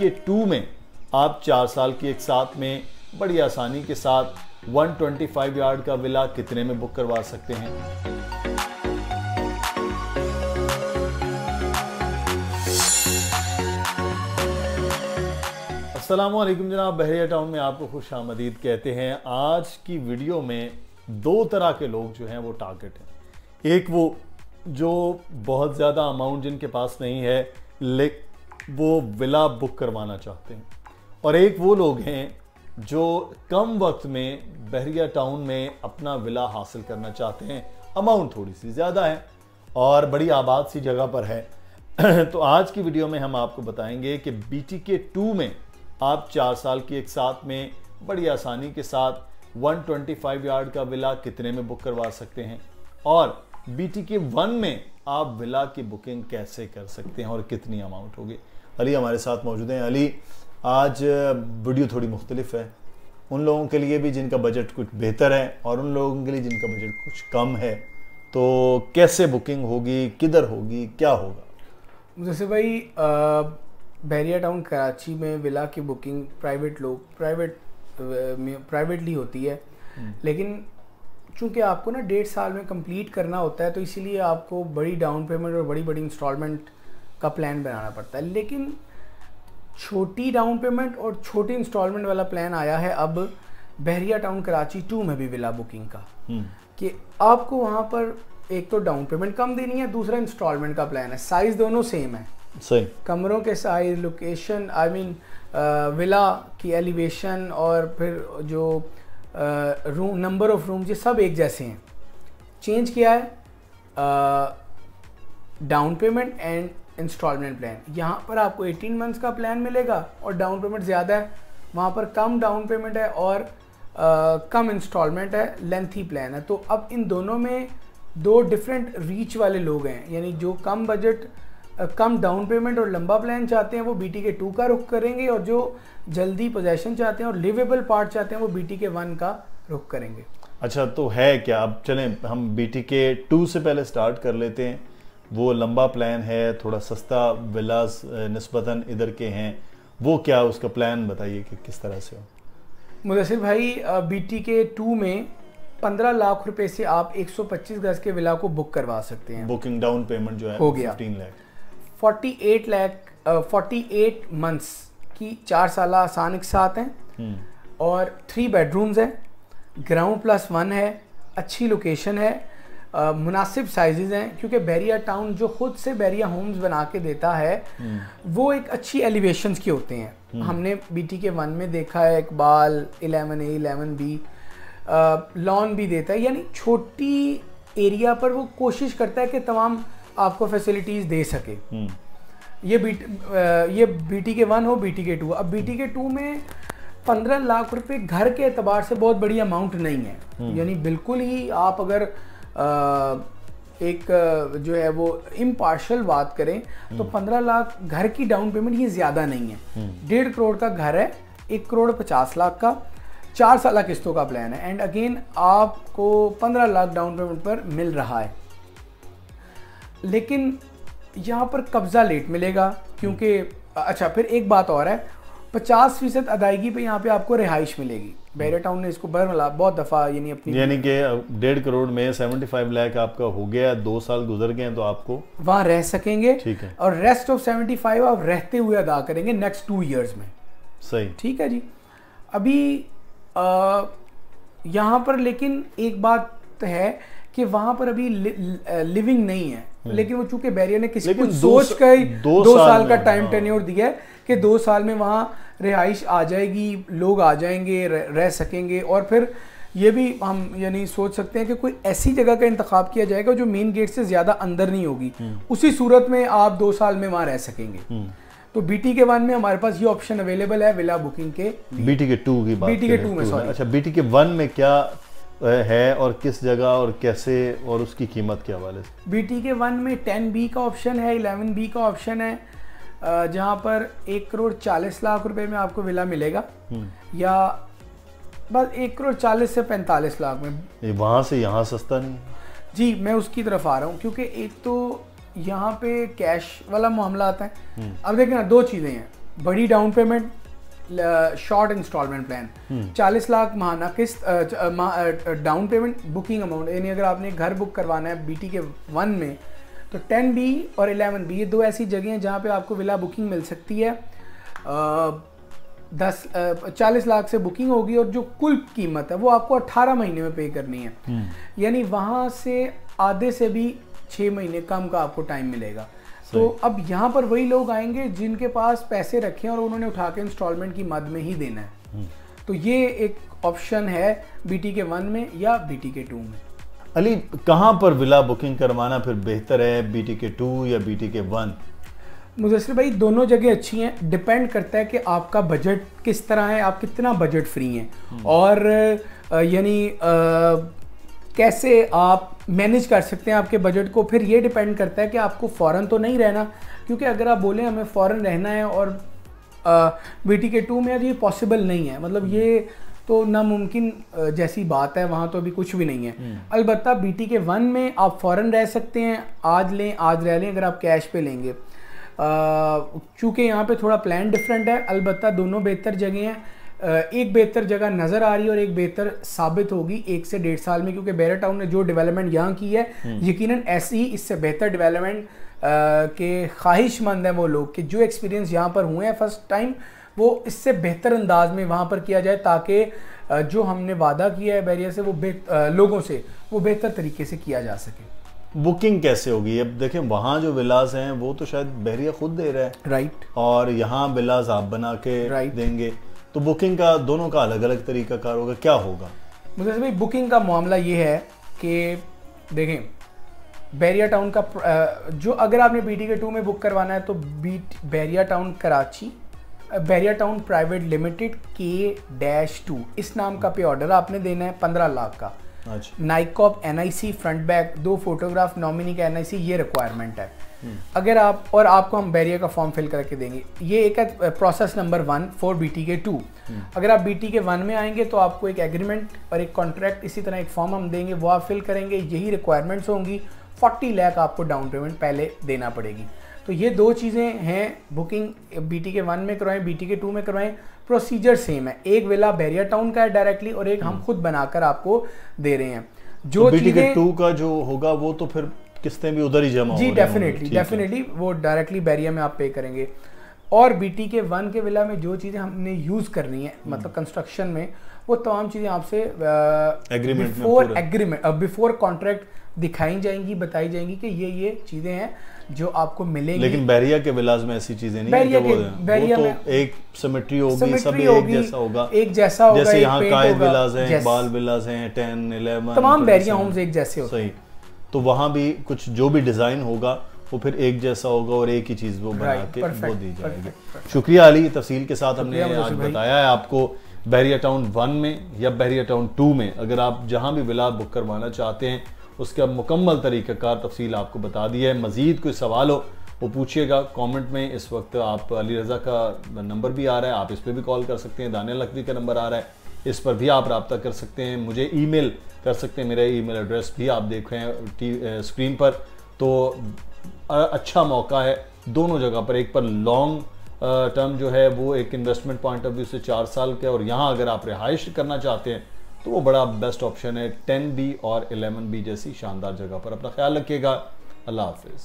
BTK 2 में आप 4 साल की एक साथ में बड़ी आसानी के साथ 125 यार्ड का विला कितने में बुक करवा सकते हैं। अस्सलामुअलैकुम जनाब, बहरिया टाउन में आपको खुश आमदीद कहते हैं। आज की वीडियो में दो तरह के लोग जो हैं वो टारगेट हैं। एक वो जो बहुत ज़्यादा अमाउंट जिनके पास नहीं है लेकिन वो विला बुक करवाना चाहते हैं, और एक वो लोग हैं जो कम वक्त में बहरिया टाउन में अपना विला हासिल करना चाहते हैं। अमाउंट थोड़ी सी ज़्यादा है और बड़ी आबाद सी जगह पर है। तो आज की वीडियो में हम आपको बताएंगे कि BTK 2 में आप 4 साल की एक साथ में बड़ी आसानी के साथ 125 यार्ड का विला कितने में बुक करवा सकते हैं, और BTK 1 में आप विला की बुकिंग कैसे कर सकते हैं और कितनी अमाउंट होगी। अली हमारे साथ मौजूद हैं। अली, आज वीडियो थोड़ी मुख्तलिफ है उन लोगों के लिए भी जिनका बजट कुछ बेहतर है और उन लोगों के लिए जिनका बजट कुछ कम है। तो कैसे बुकिंग होगी, किधर होगी, क्या होगा? जैसे भाई बहरिया टाउन कराची में विला की बुकिंग प्राइवेटली होती है, लेकिन चूंकि आपको ना 1.5 साल में कंप्लीट करना होता है तो इसीलिए आपको बड़ी डाउन पेमेंट और बड़ी बड़ी इंस्टॉलमेंट का प्लान बनाना पड़ता है। लेकिन छोटी डाउन पेमेंट और छोटी इंस्टॉलमेंट वाला प्लान आया है अब बहरिया टाउन कराची 2 में भी विला बुकिंग का, कि आपको वहाँ पर एक तो डाउन पेमेंट कम देनी है, दूसरा इंस्टॉलमेंट का प्लान है। साइज़ दोनों सेम है, सही कमरों के साइज, लोकेशन, विला की एलिवेशन और फिर जो रूम, नंबर ऑफ रूम, ये सब एक जैसे हैं। चेंज किया है down payment and instalment plan. यहाँ पर आपको 18 मंथ्स का प्लान मिलेगा और डाउन पेमेंट ज़्यादा है, वहाँ पर कम डाउन पेमेंट है और कम इंस्टॉलमेंट है, लेंथी प्लान है। तो अब इन दोनों में दो डिफरेंट रीच वाले लोग हैं, यानी जो कम बजट, कम डाउन पेमेंट और लंबा प्लान चाहते हैं वो BTK 2 का रुख करेंगे, और जो जल्दी पोजेशन चाहते हैं और लिवेबल पार्ट चाहते हैं वो BTK 1 का रुख करेंगे। अच्छा, तो है क्या? अब चलें हम BTK 2 से पहले स्टार्ट कर लेते हैं। वो लंबा प्लान है, थोड़ा सस्ता विलास निस्बतन इधर के हैं, वो क्या उसका प्लान बताइए कि किस तरह से हो। मुदस्सिर भाई, BTK 2 में 15 लाख रुपए से आप 125 गज के विला को बुक करवा सकते हैं। बुकिंग डाउन पेमेंट जो है हो गया 15 लाख। 48 मंथ्स की 4 साल आसान के साथ हैं और 3 बेडरूम्स हैं, ग्राउंड +1 है, अच्छी लोकेशन है, मुनासिब साइजेस हैं, क्योंकि बहरिया टाउन जो खुद से बहरिया होम्स बना के देता है वो एक अच्छी एलिवेशंस के होते हैं। हमने BTK 1 में देखा है, इकबाल 11A 11B लॉन भी देता है, यानी छोटी एरिया पर वो कोशिश करता है कि तमाम आपको फैसिलिटीज़ दे सके। ये BTK 1 हो, BTK 2। अब BTK 2 में 15 लाख रुपए घर के एतबार से बहुत बड़ी अमाउंट नहीं है, यानी बिल्कुल ही आप अगर एक जो है वो इम्पार्शल बात करें तो 15 लाख घर की डाउन पेमेंट ये ज़्यादा नहीं है। 1.5 करोड़ का घर है, 1 करोड़ 50 लाख का 4 साल किस्तों का प्लान है, एंड अगेन आपको 15 लाख डाउन पेमेंट पर मिल रहा है। लेकिन यहाँ पर कब्ज़ा लेट मिलेगा, क्योंकि अच्छा फिर एक बात और है, 50% अदायगी पे यहाँ पे आपको रिहाइश मिलेगी। बहरिया टाउन ने इसको बहुत दफ़ा यानी कि 1.5 करोड़ में 75 लाख आपका हो गया, 2 साल गुजर गए तो आपको वहाँ रह सकेंगे, ठीक है, और रेस्ट ऑफ 75 आप रहते हुए अदा करेंगे नेक्स्ट 2 ईयर्स में। सही, ठीक है जी। अभी यहाँ पर लेकिन एक बात है कि वहाँ पर अभी लिविंग नहीं है, लेकिन वो चूंकि बहरिया ने किसी को सोच कर 2 साल का टाइम टेन्योर दिया है कि 2 साल में वहाँ रिहाइश आ जाएगी, लोग आ जाएंगे, रह सकेंगे, और फिर ये भी हम यानी सोच सकते हैं कि कोई ऐसी जगह का इंतखाब किया जाएगा जो मेन गेट से ज़्यादा अंदर नहीं होगी, उसी सूरत में आप 2 साल में वहाँ रह सकेंगे। तो BTK 1 में हमारे पास ये ऑप्शन अवेलेबल है विला बुकिंग के। BTK 2 की बात BTK 2 में सॉरी। अच्छा, BTK 1 में क्या है और किस जगह और कैसे और उसकी कीमत के हवाले से? BTK 1 में 10B का ऑप्शन है, 11B का ऑप्शन है, जहाँ पर 1 करोड़ 40 लाख रुपए में आपको विला मिलेगा, या बस 1 करोड़ 40 से 45 लाख में। वहाँ से यहाँ सस्ता नहीं? जी, मैं उसकी तरफ आ रहा हूँ, क्योंकि एक तो यहाँ पे कैश वाला मामला आता है। अब देखिए ना, 2 चीज़ें हैं, बड़ी down payment, short installment plan, 40 lakh माहाना किस्त, डाउन पेमेंट, बुकिंग अमाउंट, यानी अगर आपने घर बुक करवाना है BT के 1 में तो 10B और 11B ये दो ऐसी जगह हैं जहाँ पे आपको विला बुकिंग मिल सकती है। 40 लाख से बुकिंग होगी और जो कुल कीमत है वो आपको 18 महीने में पे करनी है, यानी वहाँ से आधे से भी 6 महीने कम का आपको टाइम मिलेगा। तो अब यहाँ पर वही लोग आएंगे जिनके पास पैसे रखे हैं और उन्होंने उठा के इंस्टॉलमेंट की मद में ही देना है। तो ये एक ऑप्शन है BT के 1 में या BT के 2 में। अली, कहाँ पर विला बुकिंग करवाना फिर बेहतर है, BT के 2 या BT के 1? मुदस्सिर भाई दोनों जगह अच्छी हैं, डिपेंड करता है कि आपका बजट किस तरह है, आप कितना बजट फ्री हैं और यानी कैसे आप मैनेज कर सकते हैं आपके बजट को। फिर ये डिपेंड करता है कि आपको फ़ौरन तो नहीं रहना, क्योंकि अगर आप बोलें हमें फ़ौरन रहना है और BT के 2 में ये पॉसिबल नहीं है, मतलब ये तो नामुमकिन जैसी बात है, वहाँ तो अभी कुछ भी नहीं है। अलबत्ता BT के 1 में आप फ़ौरन रह सकते हैं, आज लें आज रह लें अगर आप कैश पे लेंगे। चूँकि यहाँ पे थोड़ा प्लान डिफरेंट है, अलबत्ता दोनों बेहतर जगह हैं। एक बेहतर जगह नज़र आ रही है और एक बेहतर साबित होगी 1 से 1.5 साल में, क्योंकि बैरिया टाउन ने जो डेवलपमेंट यहाँ की है यकीनन ऐसी ही इससे बेहतर डेवलपमेंट के ख्वाहिशमंद हैं वो लोग कि जो एक्सपीरियंस यहाँ पर हुए हैं फर्स्ट टाइम वो इससे बेहतर अंदाज में वहाँ पर किया जाए, ताकि जो हमने वादा किया है बैरिया से वो लोगों से वो बेहतर तरीके से किया जा सके। बुकिंग कैसे होगी? अब देखें वहाँ जो विलास हैं वो तो शायद बहरिया खुद दे रहा है, राइट, और यहाँ विलास आप बना के देंगे, तो बुकिंग का दोनों का अलग अलग तरीका कार होगा, क्या होगा? मुझे भाई बुकिंग का मामला ये है कि देखें बैरिया टाउन का जो अगर आपने BT के 2 में बुक करवाना है तो Bahria Town Karachi, Bahria Town private limited K-2 इस नाम का पे ऑर्डर आपने देना है 15 लाख का। NICOP NIC front back, 2 photograph, nominee का NIC, ये रिक्वायरमेंट है। अगर आप और आपको हम बैरिया का फॉर्म फिल करके देंगे, ये एक है प्रोसेस नंबर 1 फॉर BT के 2। अगर आप BT के 1 में आएंगे तो आपको एक एग्रीमेंट और एक कॉन्ट्रैक्ट इसी तरह एक फॉर्म हम देंगे, वो आप फिल करेंगे, यही रिक्वायरमेंट्स होंगी। 40 लाख आपको डाउन पेमेंट पहले देना पड़ेगी। तो ये दो चीज़ें हैं, बुकिंग BT के 1 में करवाएं, BT के 2 में करवाएं, प्रोसीजर सेम है। एक विला बैरिया टाउन का है डायरेक्टली और एक हम खुद बनाकर आपको दे रहे हैं। जो तो BT के 2 का जो होगा वो तो फिर किस्तें भी उधर ही जमा जी, डेफिनेटली वो डायरेक्टली बैरिया में आप पे करेंगे। और BT के 1 के विला में जो चीज़ें हमने यूज़ करनी है, मतलब कंस्ट्रक्शन में, वो तमाम चीज़ें आपसे बिफोर कॉन्ट्रैक्ट दिखाई जाएंगी, बताई जाएंगी कि ये चीज़ें हैं जो आपको मिलेंगी। लेकिन बैरिया के विलास में ऐसी चीजें नहीं है, वो तो एक सिमेट्री होगी, सब एक जैसा होगा, जैसे यहाँ कायद विलास हैं, इकबाल विलास हैं, 10, 11, तमाम बैरिया होम्स एक जैसे होते हैं। सही, तो वहाँ भी कुछ जो भी डिजाइन होगा वो फिर एक जैसा होगा और एक ही चीज वो बना के वो दी जाएगी। शुक्रिया अली, तफसील के साथ हमने आज बताया है आपको बैरिया टाउन 1 में या बैरिया टाउन 2 में अगर आप जहाँ भी विला बुक करवाना चाहते हैं उसका मुकम्मल तरीक़ाकार तफसील आपको बता दी है। मज़ीद कोई सवाल हो वो पूछिएगा कमेंट में। इस वक्त आप अली रज़ा का नंबर भी आ रहा है, आप इस पर भी कॉल कर सकते हैं। दानिया लकवी का नंबर आ रहा है, इस पर भी आप रब्ता कर सकते हैं। मुझे ईमेल कर सकते हैं, मेरा ईमेल एड्रेस भी आप देख रहे हैं स्क्रीन पर। तो अच्छा मौका है दोनों जगह पर, एक पर लॉन्ग टर्म जो है वो एक इन्वेस्टमेंट पॉइंट ऑफ व्यू से 4 साल का, और यहाँ अगर आप रिहाइश करना चाहते हैं तो वो बड़ा बेस्ट ऑप्शन है 10B और 11B जैसी शानदार जगह पर। अपना ख्याल रखिएगा, अल्लाह हाफिज़।